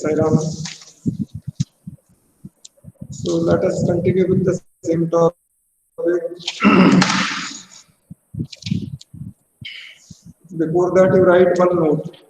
Sairam. So let us continue with the same topic. Before that, you write one note.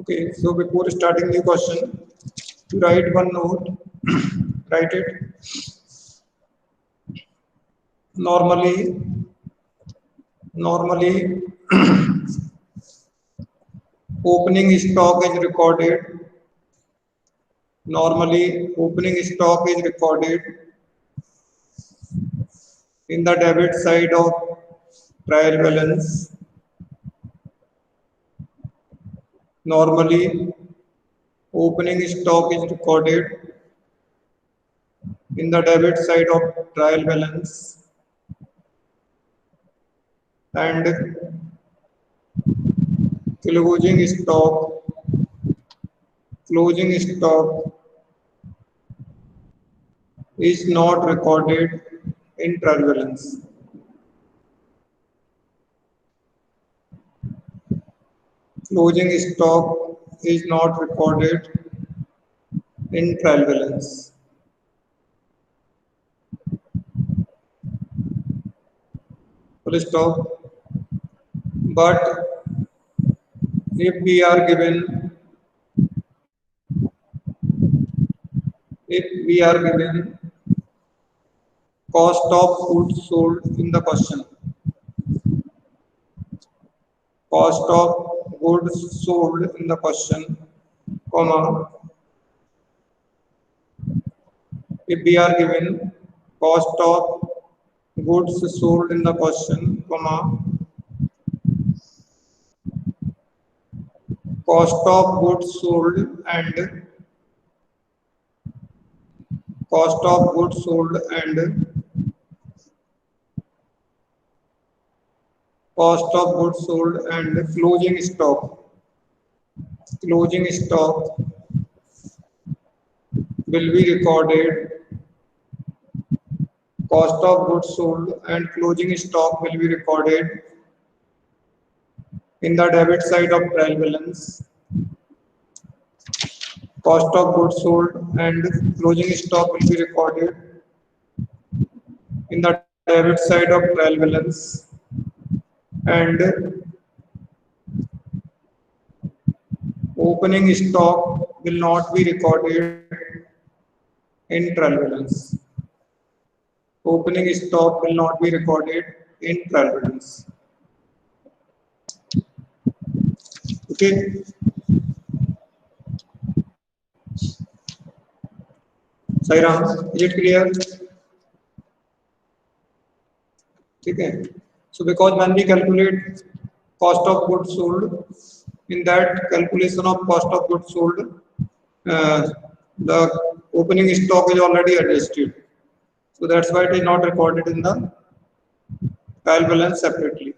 Okay, so before starting the question, you write one note. Write it. Normally, opening stock is recorded. Normally, opening stock is recorded in the debit side of trial balance. Normally, opening stock is recorded in the debit side of trial balance, and closing stock is not recorded in trial balance. Closing stock is not recorded in trial balance. Full stop. But if we are given cost of goods sold in the question, cost of goods sold in the question, comma, if we are given cost of goods sold in the question, comma, cost of goods sold and cost of goods sold and cost of goods sold and closing stock will be recorded. Cost of goods sold and closing stock will be recorded in the debit side of trial balance. Cost of goods sold and closing stock will be recorded in the debit side of trial balance, and opening stock will not be recorded in trial balance. Opening stock will not be recorded in trial balance. Okay. Sairam, is it clear? Okay. So because when we calculate cost of goods sold, in that calculation of cost of goods sold, the opening stock is already adjusted. So that's why it is not recorded in the trial balance separately.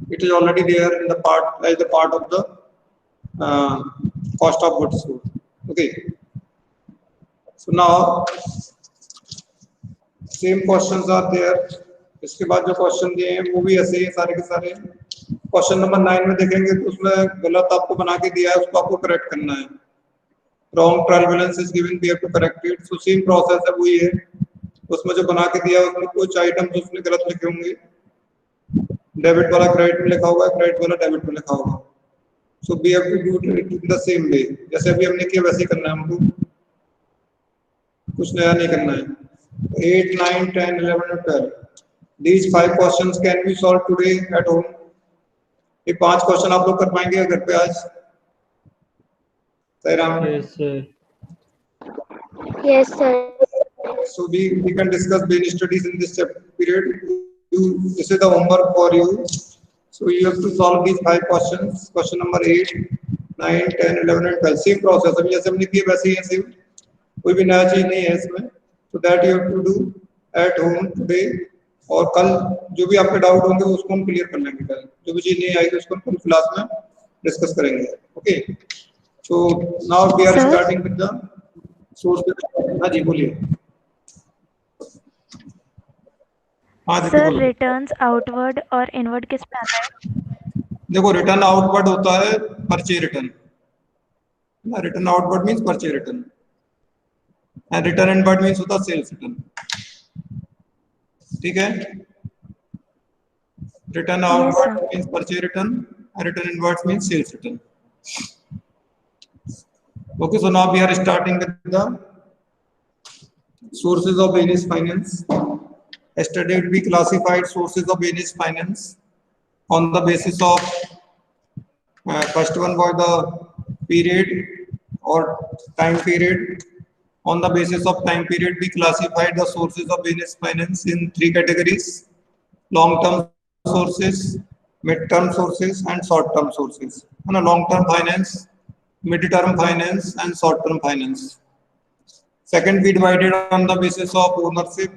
It is already there in the part as the part of the cost of goods sold. Okay. So now same questions are there. इसके बाद जो question दिए हैं वो भी ऐसे ही सारे के सारे. क्वेश्चन नंबर 9 में देखेंगे तो उसमें गलत आपको बना के दिया है, उसको आपको करेक्ट करना है. Wrong trial balance is given, we have to correct it. So same process है, वही है. उसमें जो बना के दिया है उसमें कुछ आइटम जो उसने गलत लिखे होंगे, डेबिट वाला क्रेडिट में लिखा होगा, क्रेडिट वाला डेबिट में लिखा होगा. So we have to do it in the same way. जैसे अभी हमने किया वैसे ही करना है हमको, कुछ नया नहीं करना है. 8, 9, 10, 11 and 12. These 5 questions can be solved today at home. ये 5 क्वेश्चन आप लोग कर पाएंगे घर पे आज? Sairam? Yes, sir. Yes, sir. So we can discuss brain studies in this period. You this is the homework for you. So you have to solve these 5 questions. Question number 8, 9, 10, 11 and 12. Same process. अभी जैसे हमने किए वैसे ही है, same, कोई भी नया चीज नहीं है इसमें. So that you have to do at home today. और कल जो भी आपके डाउट होंगे उसको हम क्लियर कर लेंगे. कल जो भी चीज नहीं आएगी उसको हम कल क्लास में डिस्कस करेंगे. Okay. So now we are starting with the source. हाँ जी बोलिए. सर रिटर्न्स आउटवर्ड और इनवर्ड किस पे आता है? देखो रिटर्न आउटवर्ड होता है purchase return. Return outward means purchase return and return inward means होता है सेल्स रिटर्न. ठीक है. Return outward means purchase return and return inward means sales return. Okay. So now we are starting with the sources of business finance. Yesterday we classified sources of business finance on the basis of first one was the period or time period. On the basis of time period we classified the sources of business finance in 3 categories: long term sources, mid term sources and short term sources. Long term finance, mid term finance and short term finance. Second, we divided on the basis of ownership.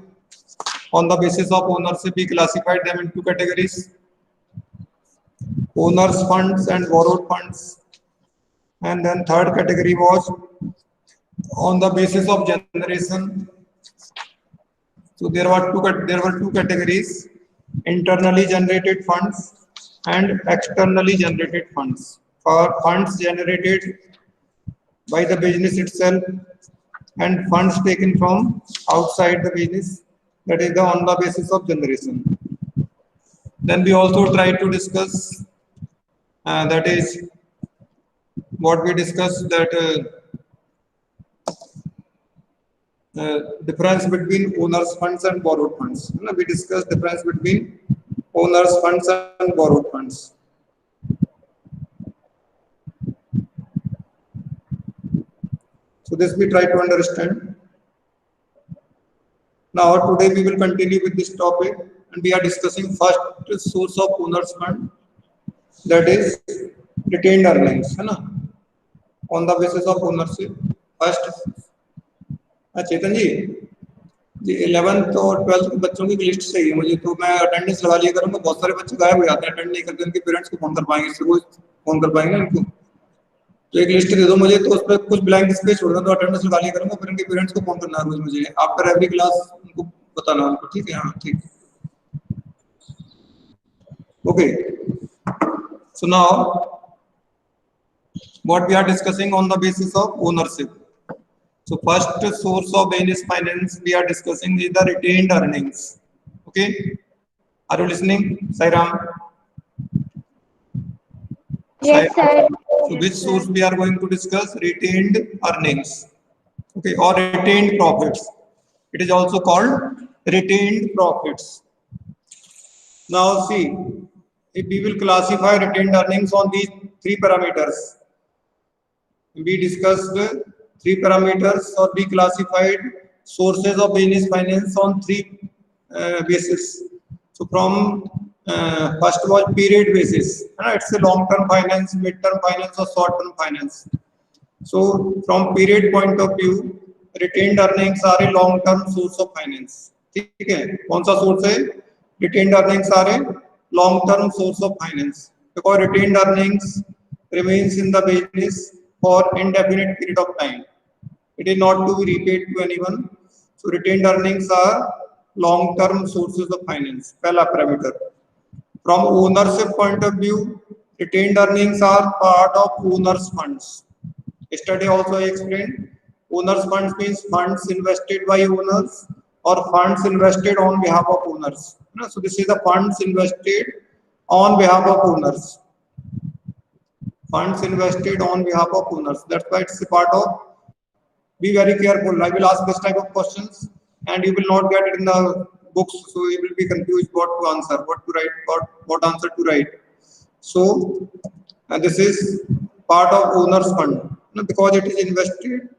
On the basis of ownership, we classified them in 2 categories: owners funds and borrowed funds. And then third category was on the basis of generation. So there were two categories: internally generated funds and externally generated funds. For funds generated by the business itself and funds taken from outside the business, that is on the basis of generation. Then we also try to discuss that is what we discussed, that difference between owners funds and borrowed funds. We discussed difference between owners funds and borrowed funds. So this we try to understand. Now today we will continue with this topic and we are discussing first source of owners fund, that is retained earnings, है ना, on the basis of ownership. First, Chetan ji 11th और 12th के बच्चों की list चाहिए मुझे, तो मैं अटेंडेंस लगा लिया करूंगा. बहुत सारे बच्चे गायब हो जाते हैं, अटेंड नहीं करते, उनके पेरेंट्स को फोन कर पाएंगे, इससे रोज फोन कर पाएंगे इनको. तो एक लिस्ट दे दो मुझे, तो उस पर कुछ ब्लैंक स्पेस छोड़ दो, तो अटेंडेंस लगा लिया करूंगा. फिर उनके पेरेंट्स को फोन करना है रोज मुझे, आफ्टर एवरी क्लास उनको बताना उनको. ठीक है. हाँ ठीक. Okay. So now what we are discussing on the basis of ownership. So first source of business finance we are discussing is the retained earnings. Okay, are you listening, Sairam? Yes sir. So which source we are going to discuss? Retained earnings. Okay, or retained profits. It is also called retained profits. Now see, if we will classify retained earnings on these 3 parameters. We discussed 3 parameters, or we classified sources of business finance on 3 basis. So from first was period basis. It's a long term finance, mid term finance or short term finance. So from period point of view, retained earnings are a long term source of finance. ठीक है. कौन सा source है? Retained earnings are a long term source of finance because retained earnings remains in the business for indefinite period of time. It is not to be repaid to anyone. So retained earnings are long-term sources of finance. पहला parameter. From ownership point of view, retained earnings are part of owners' funds. Yesterday also I explained. Owners' funds means funds invested by owners or funds invested on behalf of owners. So this is the funds invested on behalf of owners. Funds invested on behalf of owners. That's why it's a part of. Be very careful. I will ask this type of questions and you will not get it in the books, so you will be confused what to answer, what to write, what answer to write. So this is part of owners fund because it is invested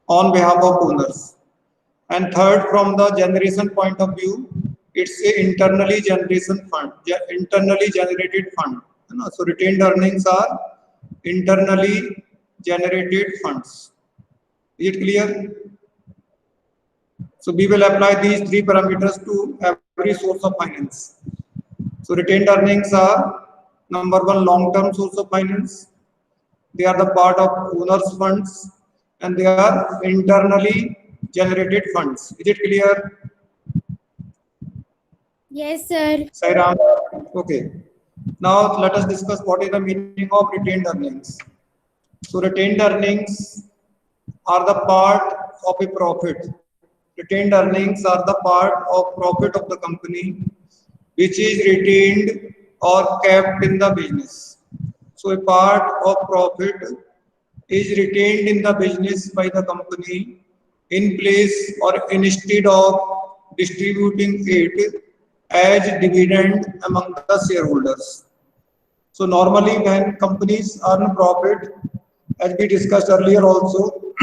on behalf of owners. And third, from the generation point of view, it's a internally generated fund, है ना. So retained earnings are internally generated funds. Is it clear? So we will apply these three parameters to every source of finance. So retained earnings are number one, long-term source of finance. They are the part of owners' funds and they are internally generated funds. Is it clear? Yes, sir. Sairam. Okay. Now let us discuss what is the meaning of retained earnings. So retained earnings are the part of a profit. Retained earnings are the part of profit of the company which is retained or kept in the business. So a part of profit is retained in the business by the company in place or instead of distributing it as dividend among the shareholders. So normally when companies earn profit, as we discussed earlier also,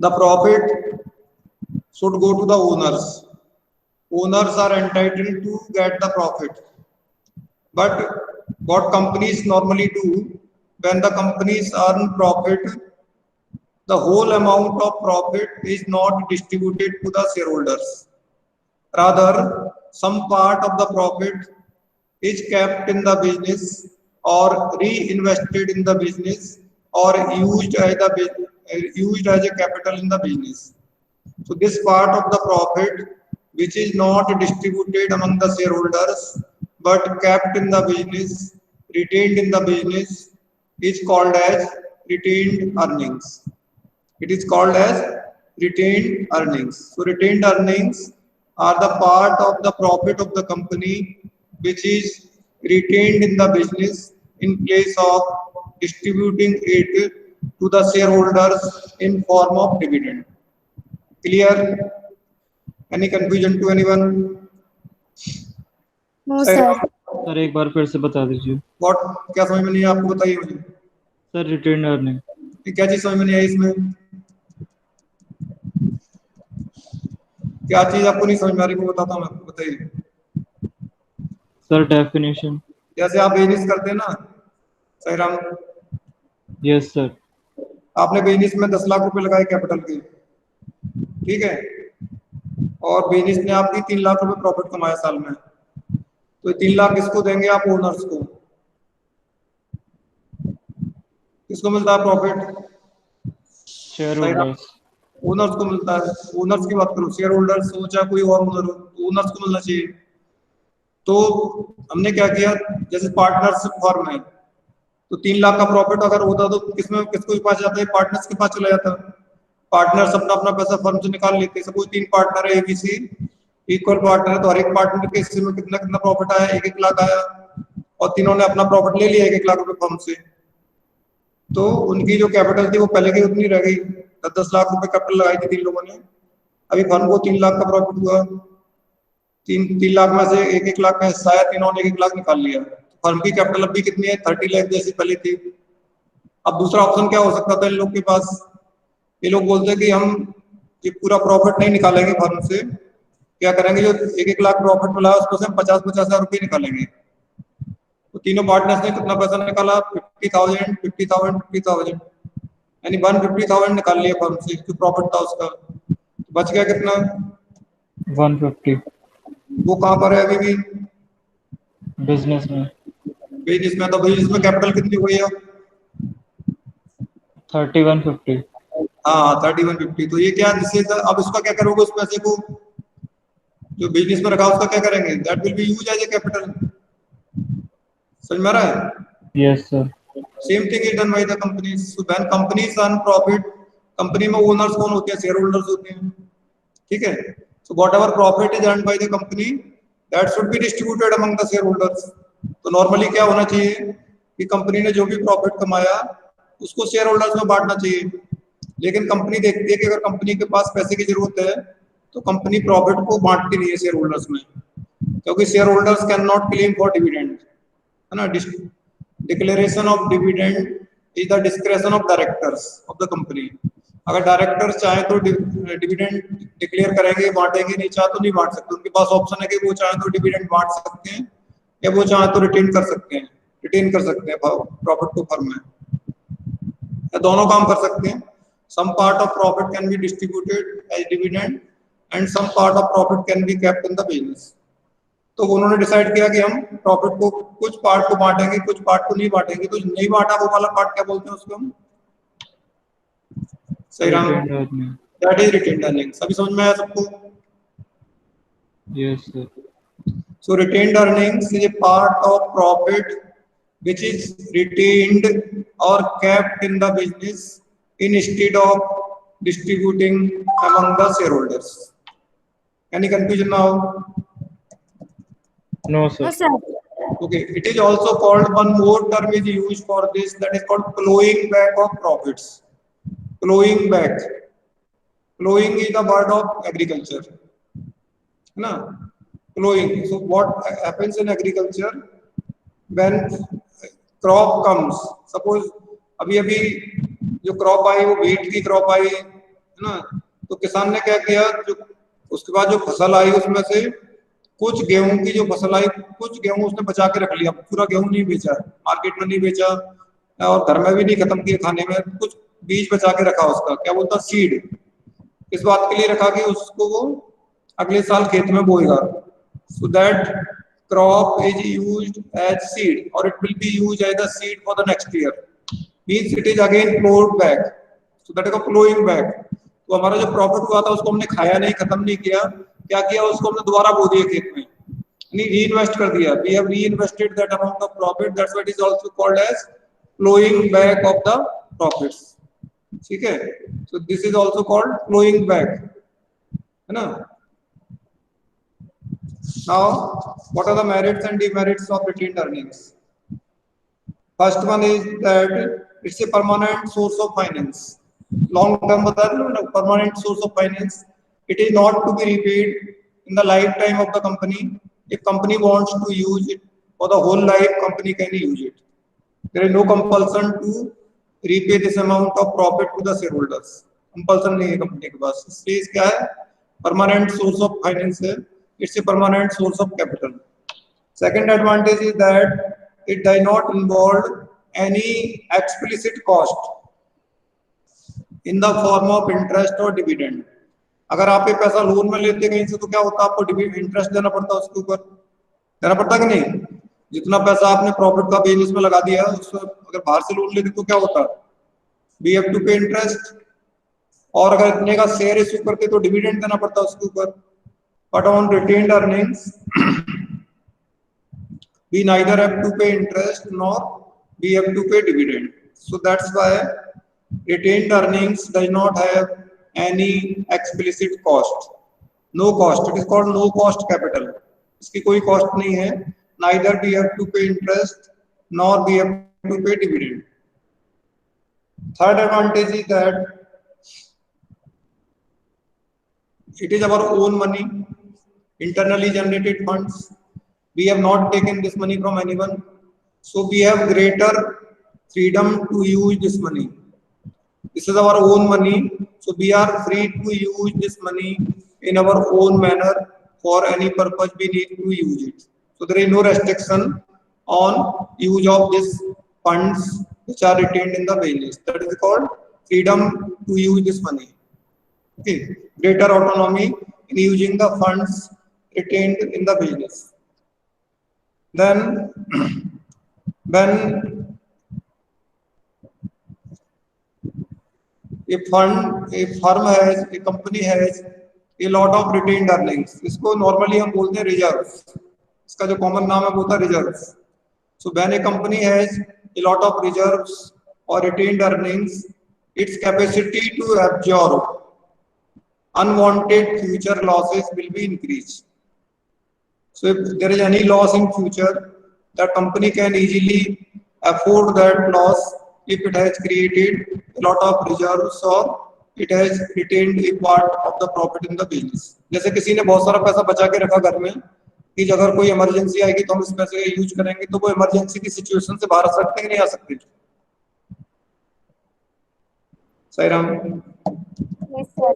the profit should go to the owners. Owners are entitled to get the profit. But what companies normally do, when the companies earn profit, the whole amount of profit is not distributed to the shareholders. Rather, some part of the profit is kept in the business or reinvested in the business or used as a capital in the business. So this part of the profit which is not distributed among the shareholders but kept in the business, retained in the business, is called as retained earnings. It is called as retained earnings. So retained earnings are the part of the profit of the company which is retained in the business in place of distributing it to the shareholders in form of dividend. Clear? Any confusion to anyone? No, sir. Sir एक बार फिर से बता दीजिए. What? क्या समझ में नहीं आया आपको, बताइए मुझे. सर रिटेन अर्निंग क्या चीज समझ में नहीं आई इसमें? क्या चीज आपको नहीं समझ में आ रही, मैं बताता हूँ आपको, बताइए. Sir definition. जैसे आप बिजनेस करते हैं ना सहीराम. Yes sir. आपने बिजनेस में 10 लाख रुपए लगाए कैपिटल के, ठीक है, और बिजनेस ने आपकी 3 लाख रुपए प्रॉफिट कमाया साल में. तो 3 लाख किसको देंगे आप? ओनर्स को. किसको मिलता है प्रॉफिट? Share holders. ओनर्स को मिलता है. ओनर्स की बात करो, शेयर होल्डर्स हो चाहे कोई और ओनर हो, ओनर्स को मिलना चाहिए. तो हमने क्या किया, जैसे पार्टनरशिप फर्म है तो 3 लाख का प्रॉफिट अगर होता तो किसको के पास जाता है? पार्टनर्स के पास चला जाता. पार्टनर्स अपना अपना पैसा फर्म से निकाल लेते. सपोज 3 पार्टनर है, एबीसी इक्वल पार्टनर है, तो हर एक पार्टनर के हिस्से में कितना कितना प्रॉफिट आया? 1-1 लाख आया, और तीनों ने अपना प्रॉफिट ले लिया 1-1 लाख रुपए फर्म से. तो उनकी जो कैपिटल थी वो पहले की उतनी रह गई. 10 लाख रुपए कैपिटल लगाई थी 3 लोगों ने. अभी फर्म को 3 लाख का प्रॉफिट हुआ. 3 लाख में से 1-1 लाख का हिस्सा है, तीनों ने 1-1 लाख निकाल लिया. फर्म की कैपिटल अभी कितनी है? 30 लाख जैसी पहले थी. अब दूसरा ऑप्शन क्या हो सकता था इन लोग के पास? ये लोग बोलते हैं कि हम ये पूरा प्रॉफिट नहीं निकालेंगे फर्म से. क्या करेंगे? जो 1-1 लाख प्रॉफिट मिला उसको से हम 50-50 हजार रुपये निकालेंगे. तो तीनों पार्टनर्स ने कितना पैसा निकाला? 50,000, 50,000, 50,000, यानी 150,000 निकाल लिया फर्म से जो प्रॉफिट था उसका. बच गया कितना? 150. वो कहाँ पर है अभी भी? बिजनेस में. बिजनेस में. तो बिजनेस में कैपिटल कितनी हुई है? 3150. हाँ 3150. तो ये क्या, जिससे अब इसका क्या करोगे? उस पैसे को जो बिजनेस में रखा उसका क्या करेंगे? That will be used as a capital. समझ में आ रहा है? Yes sir. Same thing is done by the companies. So when companies earn profit, company में ओनर्स कौन होते हैं? शेयर होल्डर्स होते हैं, ठीक है. So whatever profit is earned by the company that should be distributed among the share holders. तो normally क्या होना चाहिए कि कंपनी ने जो भी प्रॉफिट कमाया उसको शेयर होल्डर्स में बांटना चाहिए. लेकिन कंपनी देखती है कि अगर कंपनी के पास पैसे की जरूरत है तो कंपनी प्रॉफिट को बांटती नहीं है शेयर होल्डर्स में, क्योंकि share holders can not claim for dividend, है ना. Declaration of dividend is the discretion of directors of the company. अगर डायरेक्टर्स चाहे तो डिविडेंड डिक्लेयर करेंगे, बांटेंगे, नहीं चाहे तो नहीं बांट सकते। उनके पास ऑप्शन है कि वो चाहे तो डिविडेंड बांट सकते हैं या वो चाहे तो रिटेन कर सकते हैं, प्रॉफिट को फर्म में, या दोनों काम कर सकते हैं। Some part of profit can be distributed as dividend and some part of profit can be kept in the business. तो उन्होंने डिसाइड किया कि हम प्रॉफिट को कुछ पार्ट को बांटेंगे, कुछ पार्ट को नहीं बांटेंगे। तो नहीं बांटा वो वाला पार्ट क्या बोलते हैं उसको हम? सही Ram, Retained earning. That is retained earnings. अभी समझ में आया सबको? Yes, sir. So retained earnings is a part of profit which is retained or kept in the business instead of distributing among the shareholders. Any confusion now? No, sir. No, sir. Okay, it is also called, one more term is used for this, that is called plowing back of profits. Plowing back. Plowing is the word of agriculture. है ना? Plowing. So what happens in agriculture when crop comes? Suppose अभी अभी जो crop आई वो wheat की crop आई है ना, तो किसान ने क्या किया, जो उसके बाद जो फसल आई उसमें से कुछ गेहूं की जो फसल आई, कुछ गेहूं उसने बचा के रख लिया। पूरा गेहूं नहीं बेचा, मार्केट में नहीं बेचा और घर में भी नहीं खत्म किया खाने में, कुछ बीज बचा के रखा उसका, क्या बोलता, सीड। इस बात के लिए रखा कि उसको वो अगले साल खेत में बोएगा। So that crop is used as seed or it will be used as a seed for the next year. Means it is again plowed back. So that is a plowing back. तो हमारा जो profit हुआ था उसको हमने खाया नहीं, खत्म नहीं किया, क्या किया, उसको हमने दोबारा बो दिया खेत में, यानी रीइन्वेस्ट कर दिया। We have reinvested that amount of profit. That's what is also called as plowing back of the profits. ठीक है? So this is also called plowing back, है ना? Now, what are the merits and demerits of retained earnings? First one is that it's a permanent source of finance. Long term बता रहे हो ना, permanent source of finance. It is not to be repaid in the lifetime of the company. If company wants to use it for the whole life, company can use it. There is no compulsion to repay this amount of profit to the shareholders. Compulsion नहीं है company के पास, इसलिए क्या है, permanent source of finance है। It's a permanent source of capital. Second advantage is that it does not involve any explicit cost in the form of interest or dividend. अगर आप ये पैसा लोन में लेते कहीं से तो क्या होता है, आपको इंटरेस्ट देना पड़ता है, उसके ऊपर देना पड़ता कि नहीं? जितना पैसा आपने प्रॉफिट का बिजनेस में लगा दिया है उसको अगर बाहर से लोन लेते तो क्या होता, वी हैव टू पे इंटरेस्ट, और अगर इतने का शेयर इश्यू करते तो डिविडेंड देना पड़ता उसके ऊपर। But on retained earnings, we neither have to pay interest nor we have to pay dividend. So that's why retained earnings does not have any explicit cost. No cost. It is called no cost capital. इसकी कोई cost नहीं है. Neither we have to pay interest nor we have to pay dividend. Third advantage is that it is our own money. Internally generated funds. We have not taken this money from anyone, so we have greater freedom to use this money. This is our own money, so we are free to use this money in our own manner for any purpose we need to use it. So there is no restriction on use of these funds which are retained in the business. That is called freedom to use this money. Okay, greater autonomy in using the funds retained in the business. Then when a firm has, a company has a lot of retained earnings, इसको normally हम बोलते हैं reserves, इसका जो common नाम है वो होता है reserves. So when a company has a lot of reserves or retained earnings, its capacity to absorb unwanted future losses will be increased. So if there is any loss in future, the company can easily afford that loss if it has created a lot of reserves or it has retained a part of the profit in the business. जैसे किसी ने बहुत सारा पैसा बचा के रखा घर में कि अगर कोई इमरजेंसी आएगी तो हम इस पैसे का यूज करेंगे, तो वो इमरजेंसी की सिचुएशन से बाहर आ सकते हैं कि नहीं आ सकते? सही Ram. Yes, sir.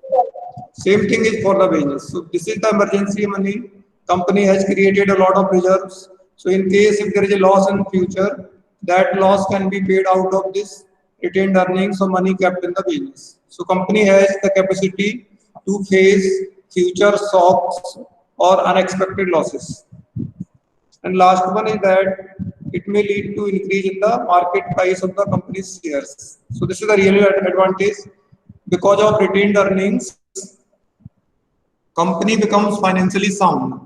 Same thing is for the business. So this is the emergency money. Company has created a lot of reserves. So in case if there is a loss in future, that loss can be paid out of this retained earnings or money kept in the business. So company has the capacity to face future shocks or unexpected losses. And last one is that it may lead to increase in the market price of the company's shares. So this is the real advantage. Because of retained earnings, company becomes financially sound.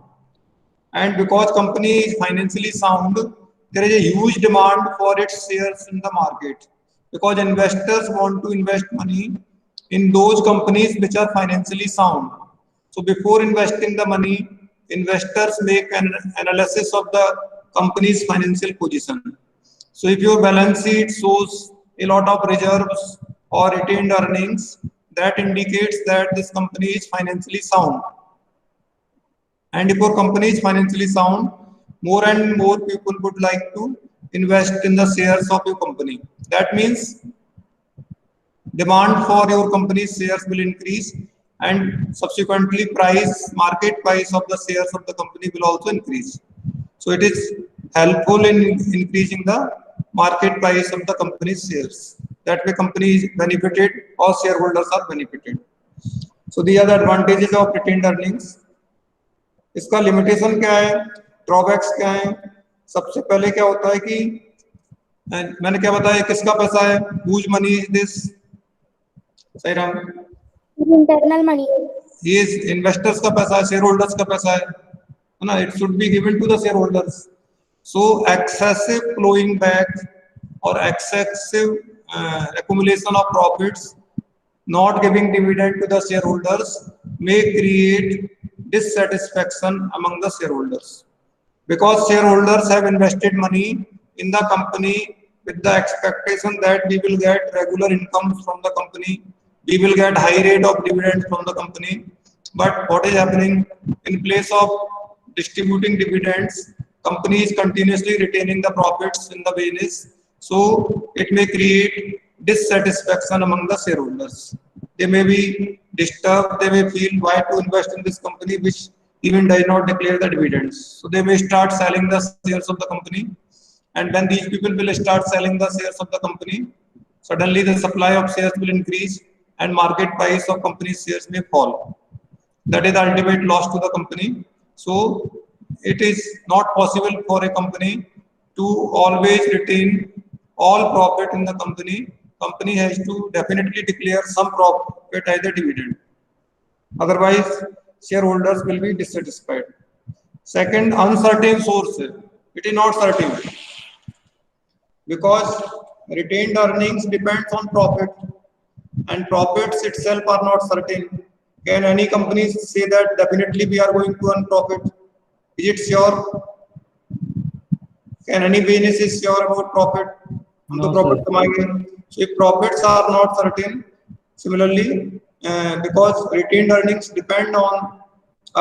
And because company is financially sound, there is a huge demand for its shares in the market. Because investors want to invest money in those companies which are financially sound. So before investing the money, investors make an analysis of the company's financial position. So if your balance sheet shows a lot of reserves or retained earnings, that indicates that this company is financially sound. And if your company is financially sound, more and more people would like to invest in the shares of your company. That means demand for your company's shares will increase, and subsequently market price of the shares of the company will also increase. So it is helpful in increasing the market price of the company's shares. That way company is benefited or shareholders are benefited. So these are the advantages of retained earnings. इसका limitation क्या है, drawbacks क्या है? सबसे पहले क्या होता है कि मैंने क्या बताया, किसका पैसा है, हुज मनी इज दिस? सही राम, Internal money. ये इन्वेस्टर्स का पैसा है, शेयर होल्डर्स का पैसा है ना? It should be given to the share holders. So excessive flowing back और excessive accumulation of profits, not giving dividend to the shareholders, may create dissatisfaction among the shareholders, because shareholders have invested money in the company with the expectation that we will get regular incomes from the company, we will get high rate of dividends from the company. But what is happening, in place of distributing dividends, company is continuously retaining the profits in the business. So it may create dissatisfaction among the shareholders. They may be disturbed, they may feel why to invest in this company which even does not declare the dividends. So they may start selling the shares of the company, and when these people will start selling the shares of the company, suddenly the supply of shares will increase and market price of company's shares may fall. That is the ultimate loss to the company. So it is not possible for a company to always retain all profit in the company. Company has to definitely declare some profit as a dividend. Otherwise, shareholders will be dissatisfied. Second, uncertain source. It is not certain, because retained earnings depends on profit, and profits itself are not certain. Can any company say that definitely we are going to earn profit? Is it sure? Can any business is sure about profit? हम तो profit कमाएंगे. So if profits are not certain, similarly, because retained earnings depend on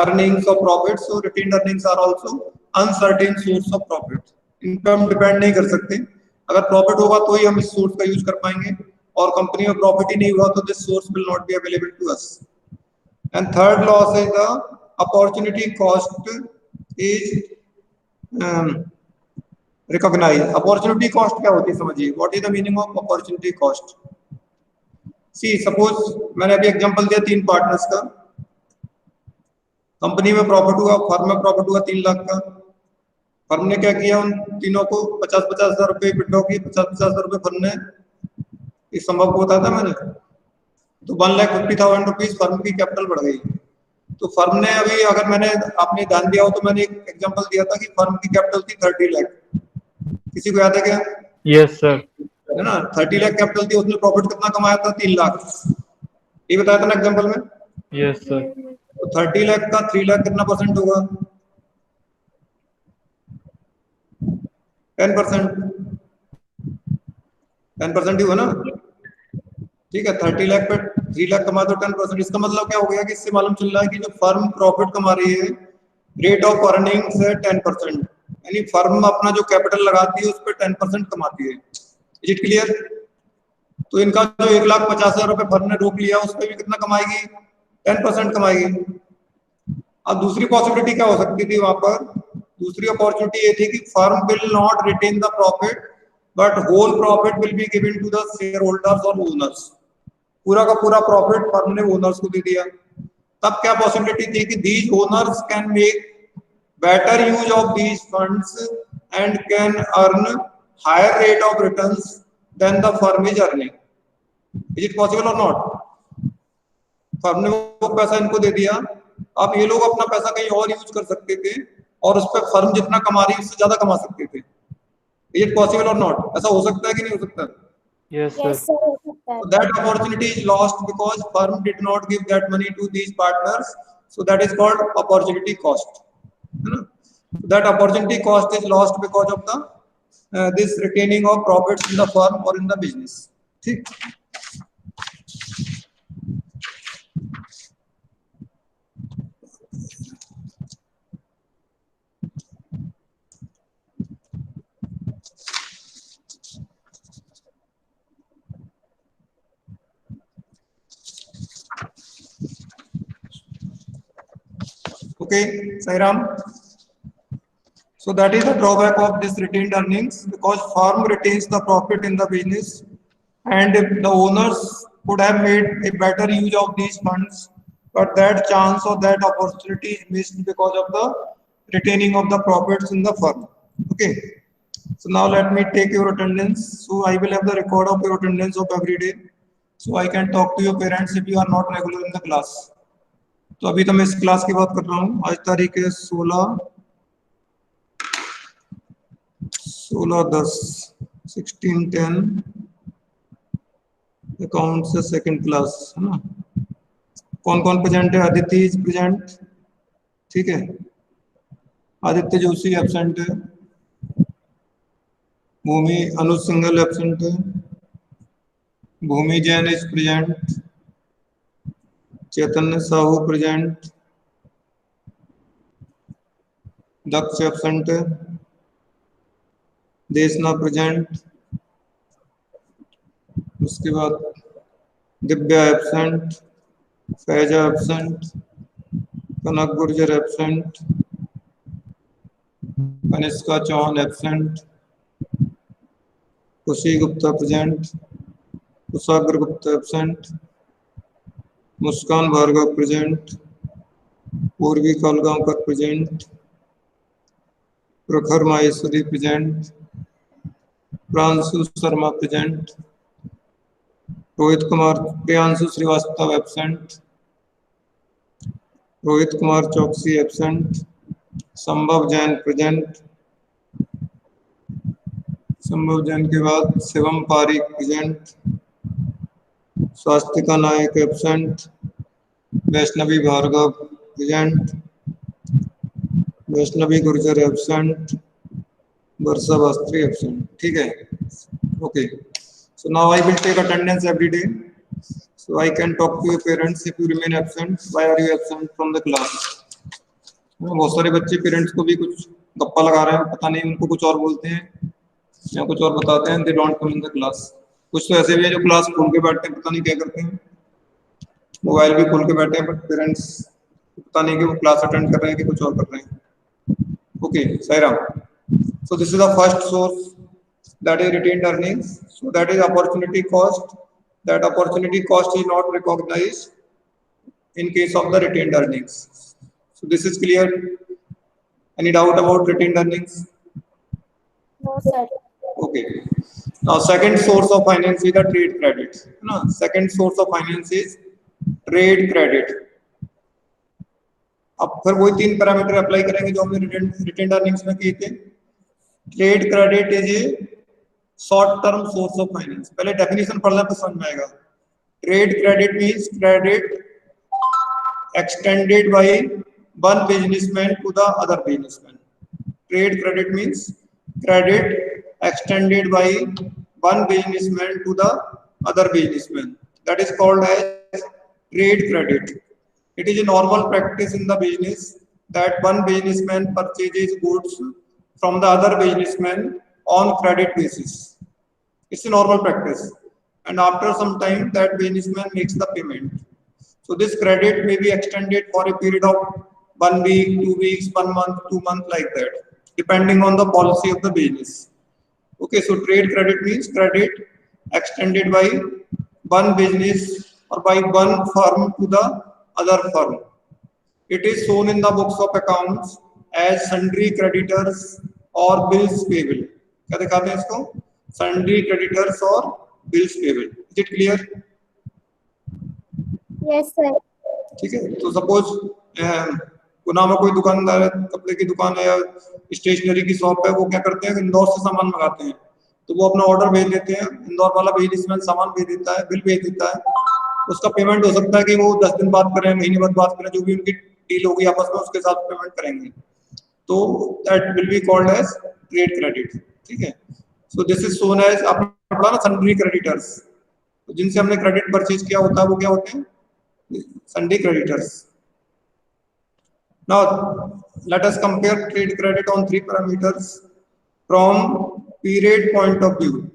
earnings of profits, so retained earnings are also uncertain source of profit. Income depend नहीं कर सकते. अगर profit होगा तो ही हम इस source का use कर पाएंगे, और company में profit ही नहीं हुआ तो this source will not be available to us. And third loss is the opportunity cost is recognize. Opportunity cost क्या होती है समझिए. What is the meaning of opportunity cost? See, suppose मैंने अभी एग्जांपल दिया 3 पार्टनर्स का. कंपनी में profit हुआ, फर्म में प्रॉफिट हुआ 3 लाख का. फर्म ने क्या किया, उन तीनों को 50-50 हजार रुपए विड्रॉ किए. 50-50 हजार रुपए फर्म ने, इस संभव को बताया था मैंने, तो 1,50,000 रुपीज फर्म की कैपिटल बढ़ गई. तो फर्म ने अभी, अगर मैंने आपने ध्यान दिया हो तो मैंने एक एग्जांपल दिया था कि फर्म की कैपिटल थी 30 लाख. किसी को याद है क्या? Yes sir. है ना, 30 लाख कैपिटल थी, उसने प्रॉफिट कितना कमाया था? 3 लाख. ये बताया था ना एग्जांपल में. Yes sir. तो 30 लाख का 3 लाख कितना परसेंट होगा? 10%. 10% ही हुआ ना. ठीक है, 30 लाख पे 3 लाख कमा तो 10%. इसका मतलब क्या हो गया कि इससे मालूम चल रहा है कि जो फर्म प्रॉफिट कमा रही है, रेट ऑफ अर्निंग्स है 10%. यानी फर्म अपना जो कैपिटल लगाती है उस पर 10% कमाती है. Is it clear? तो इनका जो 1,50,000 रुपए फर्म ने रोक लिया उस पर भी कितना कमाएगी, 10% कमाएगी। अब दूसरी पॉसिबिलिटी क्या हो सकती थी वहां पर, दूसरी अपॉर्चुनिटी ये थी कि firm will not retain the profit but whole profit will be given to the share holders और ओनर्स। पूरा का पूरा प्रॉफिट फर्म ने ओनर्स को दे दिया। तब क्या पॉसिबिलिटी थी कि these owners can make better use of these funds and can earn higher rate of returns than the firm is earning. Is it possible और नॉट? फर्म ने वो पैसा इनको दे दिया, अब ये लोग अपना पैसा कहीं और यूज कर सकते थे और उस पर फर्म जितना कमा रही है उससे ज्यादा कमा सकते थे। इज इट पॉसिबल और नॉट? ऐसा हो सकता है कि नहीं हो सकता? Yes, sir. Yes, sir. हो सकता है. So that opportunity is lost because firm did not give that money to these partners. So that is called opportunity cost. है ना? That opportunity cost is lost because of the this retaining of profits in the firm or in the business. ठीक? Okay, Sairam. So that is the drawback of this retained earnings, because firm retains the profit in the business, and if the owners could have made a better use of these funds, but that chance or that opportunity is missed because of the retaining of the profits in the firm. Okay. So now let me take your attendance. So I will have the record of your attendance of every day. So I can talk to your parents if you are not regular in the class. तो अभी तो मैं इस class की बात कर रहा हूँ। आज तारीख है 16/10 अकाउंट से सेकंड क्लास, है ना? कौन कौन प्रेजेंट है? आदित्य इज प्रेजेंट, ठीक है। आदित्य जोशी एब्सेंट है, भूमि अनुज सिंघल एब्सेंट है, Bhumi Jain is present, Chaitanya Sahu present, Daksh absent है, देशना प्रेजेंट, उसके बाद Divya absent, Faiza absent, Kanak Gurjar absent, Kanishka Chauhan absent, Khushi Gupta present, Kushagra Gupta absent, Muskan Bhargav present, Purvi Kalgaonkar present, Prakhar Maheshwari present, Pranshu Sharma present, Rohit Kumar Priyanshu Shrivastava absent, Rohit Kumar Chouksey absent, Sambhav Jain present, Sambhav Jain के बाद Shivam Pareek present, Swastika Nayak absent, Vaishnavi Bhargava present, Vaishnavi Gurjar absent, वर्षा शास्त्री एब्सेंट, ठीक है। Okay, so now I will take attendance every day, so I can talk to your parents if you remain absent. Why are you absent from the class? बहुत सारे बच्चे parents को भी कुछ गप्पा लगा रहे हैं, पता नहीं उनको कुछ और बोलते हैं या कुछ और बताते हैं, they don't come in the class. कुछ तो ऐसे भी है जो क्लास खोल के बैठते हैं, पता नहीं क्या करते हैं, मोबाइल भी खोल के बैठे हैं, बट पेरेंट्स पता नहीं कि वो क्लास अटेंड कर रहे हैं कि कुछ और कर रहे हैं। Okay, Sairam. So this is the first source, that is retained earnings. So that is opportunity cost. That opportunity cost is not recognized in case of the retained earnings. So this is clear. Any doubt about retained earnings? No, sir. Okay. Now second source of finance is the trade credit. No, second source of finance is trade credit. अब फिर वही तीन parameter apply करेंगे जो हमने retained earnings में किए थे। Trade credit is a short term source of finance. पहले डेफिनेशन पढ़ना तो समझ में आएगा। Trade credit means credit extended by one businessman to the other businessman. Trade credit means credit extended by one businessman to the other businessman. That is called as trade credit. It is a normal practice in the business that one businessman purchases goods from the other businessman on credit basis. It's a normal practice. and after some time that businessman makes the payment. So this credit may be extended for a period of 1 week, 2 weeks, 1 month, 2 months, like that, depending on the policy of the business. Okay, so trade credit means credit extended by one business or by one firm to the other firm. It is shown in the books of accounts as sundry creditors or bills payable. क्या दिखाते हैं इसको? Sundry creditors or bills payable. Is it clear? Yes, sir. ठीक है, तो suppose गुना में कोई दुकानदार है, कपड़े की दुकान है या स्टेशनरी की शॉप है, वो क्या करते हैं, इंदौर से सामान मंगाते हैं, तो वो अपना ऑर्डर भेज देते हैं, इंदौर वाला बिजनेसमैन सामान भेज देता है, बिल भेज देता है, उसका पेमेंट हो सकता है कि वो 10 दिन बाद करें, महीने बाद बात करें, जो भी उनकी डील होगी आपस में उसके साथ पेमेंट करेंगे, तो that will be called as trade credit. ठीक है, so this is shown as, आपने पढ़ा ना सन्ड्री क्रेडिटर्स, तो जिनसे हमने क्रेडिट परचेज किया होता है वो क्या होते हैं, sundry creditors. Now let us compare trade credit on 3 parameters from period point of view.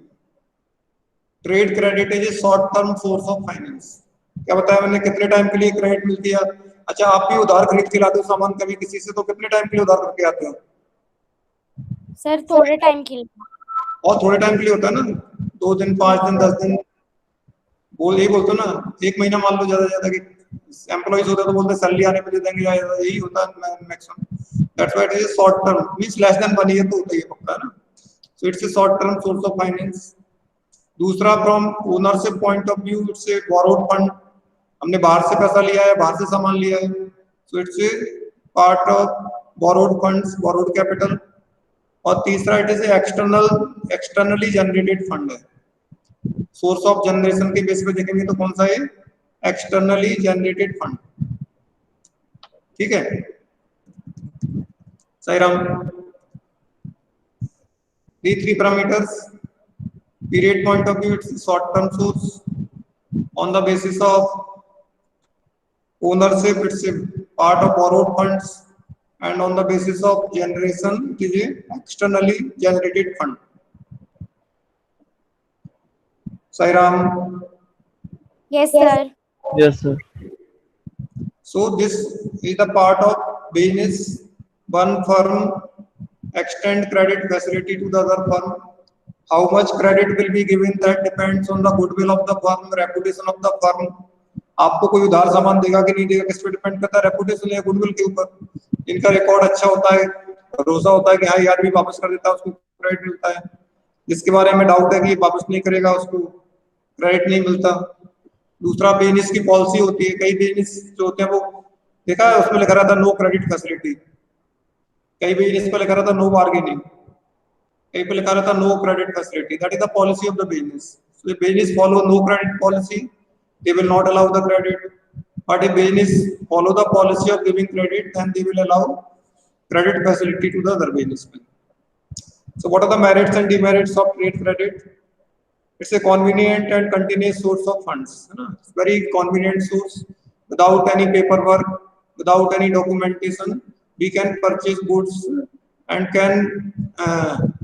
Trade credit is a short term source of finance. क्या बताया मैंने, कितने टाइम के लिए क्रेडिट मिलती है? अच्छा, आप भी उधार खरीद के लाते हो सामान कभी किसी से, तो कितने टाइम के लिए उधार करके आते हो? सर थोड़े टाइम के लिए. और थोड़े टाइम के लिए होता है ना, 2 दिन, 5 दिन, 10 दिन, बोल यही बोलते हो ना, 1 महीना मान लो, ज्यादा ज्यादा कि एम्प्लॉइज होते हैं तो बोलते सैलरी आने पे दे देंगे, यही होता है maximum. That's why it is short term, means less than 1 year तो होता ही पक्का है ना. So it's a short term source of finance. दूसरा, from ownership point of view, it's a borrowed fund. हमने बाहर से पैसा लिया है, बाहर से सामान लिया है, सो it's A part of borrowed funds, borrowed capital. और तीसरा, it is a externally generated fund है. सोर्स ऑफ जनरेशन के बेस पे देखेंगे तो कौन सा है, एक्सटर्नली जनरेटेड फंड. ठीक है, सही Ram. The 3 parameters, period point of view, it's short term source. On the basis of ownership, it's a part of borrowed funds, and on the basis of generation, it is a externally generated fund. Sairam. Yes, sir. Yes, sir. So this is the part of business. One firm extend credit facility to the other firm. How much credit will be given, that depends on the goodwill of the firm, reputation of the firm. आपको कोई उधार सामान देगा कि नहीं देगा, किस पे डिपेंड करता है, रेपुटेशन या गुडविल के ऊपर. इनका रिकॉर्ड अच्छा होता है, भरोसा होता है कि हाँ ये आदमी वापस कर देता है, उसको क्रेडिट मिलता है. जिसके बारे में डाउट है कि ये वापस नहीं करेगा, उसको क्रेडिट नहीं मिलता. दूसरा, बिजनेस की पॉलिसी होती है. कई बिजनेस जो होते हैं वो देखा है, उसमें लिखा रहता है नो क्रेडिट फैसिलिटी. कई बिजनेस पे लिखा रहता है नो बार्गेनिंग, कहीं पे लिखा रहता है no credit facility. That is the policy of the business. So if business follow no credit policy, they will not allow the credit. But if business follow the policy of giving credit, then they will allow credit facility to the other businessmen. So what are the merits and demerits of trade credit? It's a convenient and continuous source of funds. It's very convenient source. Without any paperwork, without any documentation, we can purchase goods and can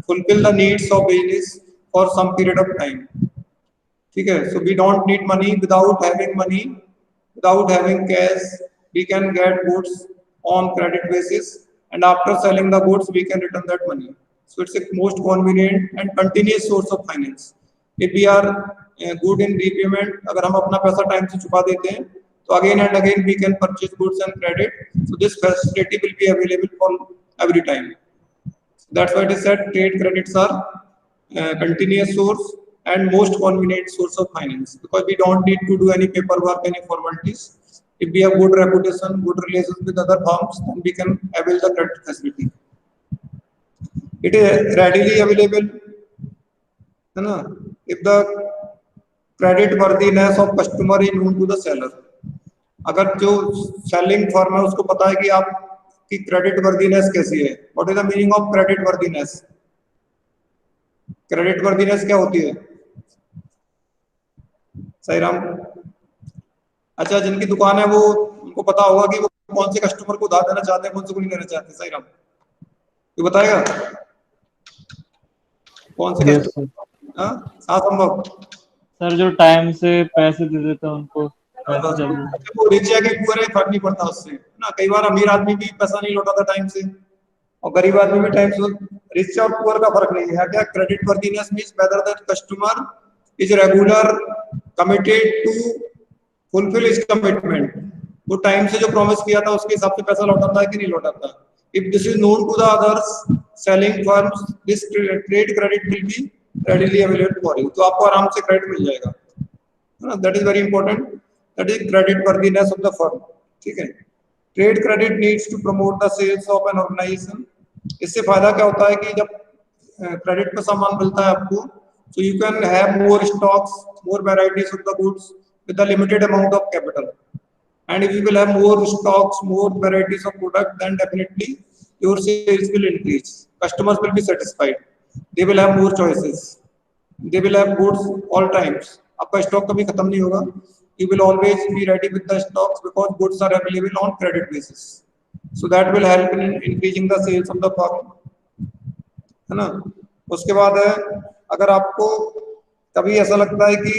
fulfill the needs of business for some period of time. ठीक है, so we don't need money. Without having cash, we can get goods on credit basis, and after selling the goods we can return that money. So it's a most convenient and continuous source of finance. If we are good in repayment, अगर हम अपना पैसा time से चुका देते हैं तो again and again we can purchase goods and credit. So this facility will be available for every time. That's why it is said trade credits are continuous source and most convenient source of finance, because we don't need to do any paperwork, any formalities. If we have good reputation, good relations with other firms, then we can avail the credit facility. It is readily available, है ना? If the credit worthiness of customer is known to the seller, अगर जो selling firm है उसको पता है कि आपकी credit worthiness कैसी है. What is the meaning of credit worthiness? Credit worthiness क्या होती है? सही राम. अच्छा, जिनकी दुकान है वो, उनको पता होगा कि वो कौन से कस्टमर को उधार देना चाहते हैं, कौन से को नहीं देना चाहते. सही राम, ये बताएगा कौन से कस्टमर. हाँ, संभव. सर जो टाइम से पैसे दे देता है उनको पैसे जल्दी। वो रिच है कि पुअर है फर्क नहीं पड़ता उससे ना। कई बार अमीर आदमी भी पैसा नहीं लौटाता टाइम से और गरीब आदमी भी टाइम से। रिच और पुअर का फर्क नहीं है क्या। Credit worthiness means whether that customer is regular committed to fulfil his commitment. वो टाइम से जो प्रॉमिस किया था उसके हिसाब से पैसा लौटाता है कि नहीं लौटाता। If this is known to the others selling firms this trade credit will be readily available for you. तो आपको आराम से क्रेडिट मिल जाएगा ना। That is very important. That is credit worthiness of the firm. ठीक है। Trade credit needs to promote the sales of an organisation. इससे फायदा क्या होता है कि जब क्रेडिट पे सामान मिलता है आपको so you can have more stocks, more varieties of the goods with a limited amount of capital. And if you will have more stocks, more varieties of product, then definitely your sales will increase. Customers will be satisfied. They will have more choices. They will have goods all times. आपका stock कभी खत्म नहीं होगा. You will always be ready with the stocks because goods are available on credit basis. So that will help in increasing the sales of the firm. है ना. उसके बाद है अगर आपको कभी ऐसा लगता है कि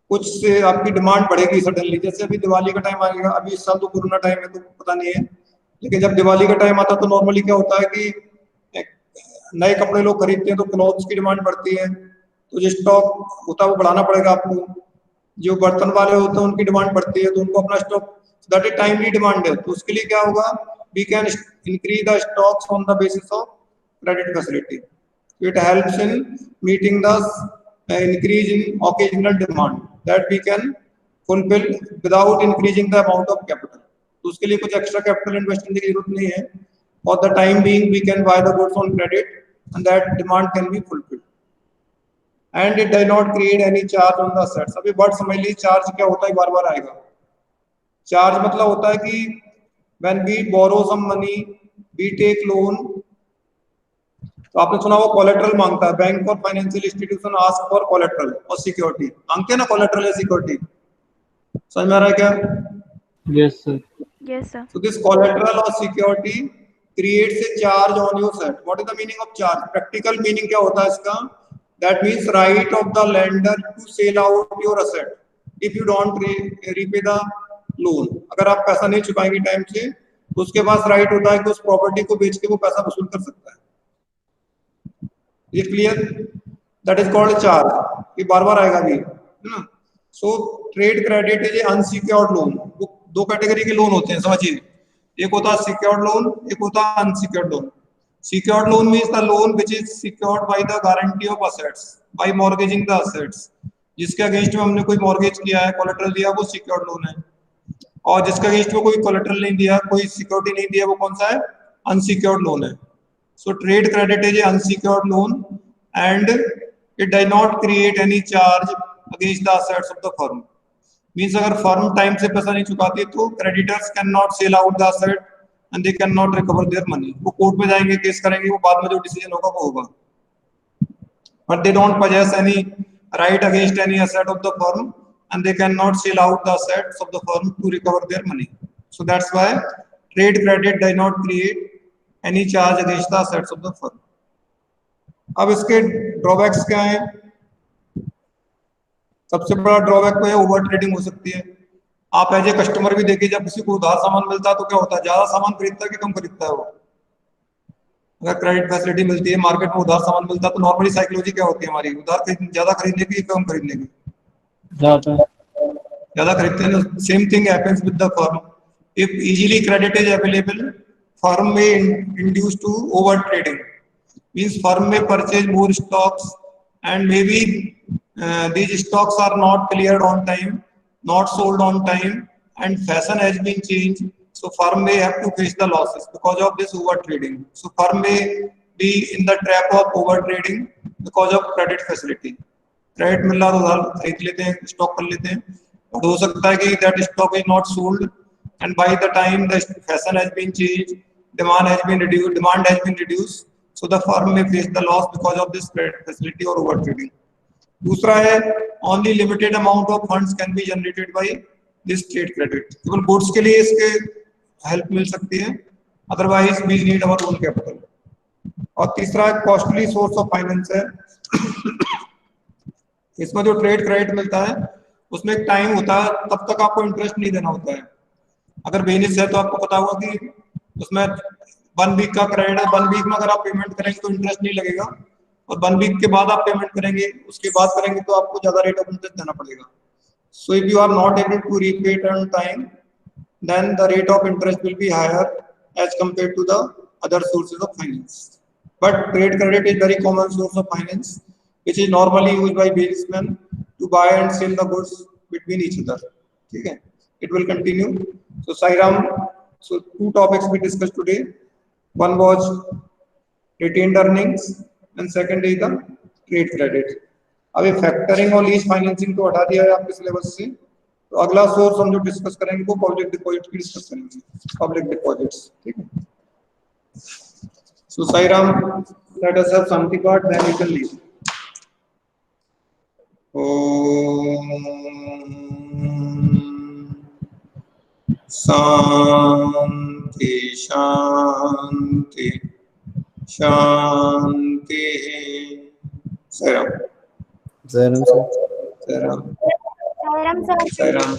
कुछ से आपकी डिमांड बढ़ेगी सडनली, जैसे अभी दिवाली का टाइम आएगा, अभी इस साल तो कोरोना टाइम है तो पता नहीं है, लेकिन जब दिवाली का टाइम आता है तो नॉर्मली क्या होता है कि नए कपड़े लोग खरीदते हैं तो क्लॉथ्स की डिमांड बढ़ती है, तो जो स्टॉक होता है वो बढ़ाना पड़ेगा आपको। जो बर्तन वाले होते हैं उनकी डिमांड बढ़ती है तो उनको अपना stock, that is timely demand है, तो उसके लिए क्या होगा, we can increase the stocks on the basis of credit facility. It helps in meeting the increase in occasional demand that we can fulfill without increasing the amount of capital. तो उसके लिए कुछ extra capital invest करने की जरूरत नहीं है, for the time being we can buy the goods on credit and that demand can be fulfilled. And it does not create any charge on the assets. अभी वर्ड समझ लीजिए charge क्या होता है, बार बार आएगा। चार्ज मतलब होता है कि when we borrow some money, we take loan, तो आपने सुना वो कोलेट्रल मांगता है, बैंक और financial institution ask for collateral और सिक्योरिटी, मांगते हैं ना कोलेट्रल या सिक्योरिटी, समझ में आ रहा है क्या? Yes sir. Yes, sir. So this collateral or security creates a charge on your asset. What is the meaning of charge? Practical meaning क्या होता है इसका? That means right of the lender to sell out your asset if you don't repay the loan. अगर आप पैसा नहीं चुकाएंगे time से तो उसके पास राइट होता है कि उस प्रॉपर्टी को बेच के वो पैसा वसूल कर सकता है। ये clear? That is called charge. ये बार बार आएगा भी, है ना। So trade credit is unsecured loan. वो दो कैटेगरी के लोन होते हैं समझिए, एक होता है सिक्योर्ड लोन, एक होता है unsecured loan. Secured loan means the loan which is secured by the guarantee of assets by mortgaging the assets. जिसके अगेंस्ट में हमने कोई मॉर्गेज किया है, कोलेटरल दिया, वो सिक्योर्ड लोन है। और जिसके अगेंस्ट में कोई कोलेटरल नहीं दिया, कोई सिक्योरिटी नहीं दिया, वो कौन सा है? अनसिक्योर्ड लोन है। So trade credit is an unsecured loan and it does not create any charge against the assets of the firm. Means अगर firm time से पैसा नहीं चुकाती तो creditors cannot sell out the asset and they cannot recover their money. वो court में जाएंगे, case करेंगे, वो बाद में जो डिसीजन होगा वो होगा। But they don't possess any right against any asset of the firm and they cannot sell out the assets of the firm to recover their money. So that's why trade credit does not create any charge against the assets of the firm. अब इसके drawbacks क्या हैं? सबसे बड़ा drawback तो है over trading हो सकती है। आप एज ए कस्टमर भी देखिए, जब किसी को उधार सामान मिलता है तो क्या होता है, ज्यादा सामान खरीदता है कि कम खरीदता है वो? अगर क्रेडिट फैसिलिटी मिलती है, मार्केट में उधार सामान मिलता है, तो नॉर्मली साइकोलॉजी क्या होती है हमारी, उधार ज्यादा खरीदने की, कम खरीदने की? ज्यादा खरीदते हैं। Same thing happens with the firm. If easily credit is available, firm may induce to over trading, means firm may purchase more stocks and maybe these stocks are not cleared on time, not sold on time, and fashion has been changed, so firm may have to face the losses because of this over trading. So firm may be in the trap of over trading because of credit facility. Credit मिल रहा तो उधार खरीद लेते हैं, stock कर लेते हैं, और हो सकता है कि that stock is not sold and by the time the fashion has been changed, demand has been reduced, so the firm may face the loss because of this credit facility or over trading. दूसरा है only limited amount of funds can be generated by this trade credit. केवल goods के लिए इसके help मिल सकती है, otherwise we need our own capital. और तीसरा कॉस्टली सोर्स ऑफ फाइनेंस है। इसमें जो ट्रेड क्रेडिट मिलता है उसमें एक टाइम होता है, तब तक आपको इंटरेस्ट नहीं देना होता है। अगर बिजनेस है तो आपको पता होगा कि उसमें 1 वीक का क्रेडिट है, 1 वीक में अगर आप पेमेंट करेंगे तो इंटरेस्ट नहीं लगेगा, और 1 वीक के बाद आप पेमेंट करेंगे, उसके बाद करेंगे तो आपको ज्यादा रेट ऑफ इंटरेस्ट देना पड़ेगा। So if you are not able to repay it on time, then the rate of interest will be higher as compared to the other sources of finance. But trade credit is very common source of finance, which is normally used by businessmen to buy and sell the goods between each other. ठीक है, it will continue. So Sairam, so 2 topics we discussed today. One was retained earnings and second is the trade credit. अभी factoring और lease financing को हटा दिया है आपके syllabus से, तो अगला सोर्स हम जो डिस्कस करेंगे वो पब्लिक डिपॉजिट की डिस्कस करेंगे, पब्लिक डिपॉजिट्स। ठीक है, so Sairam, let us have shanti path, then we can leave. Shanti shanti shanti. Sairam Sairam sir. Sairam Sairam sir. Sairam.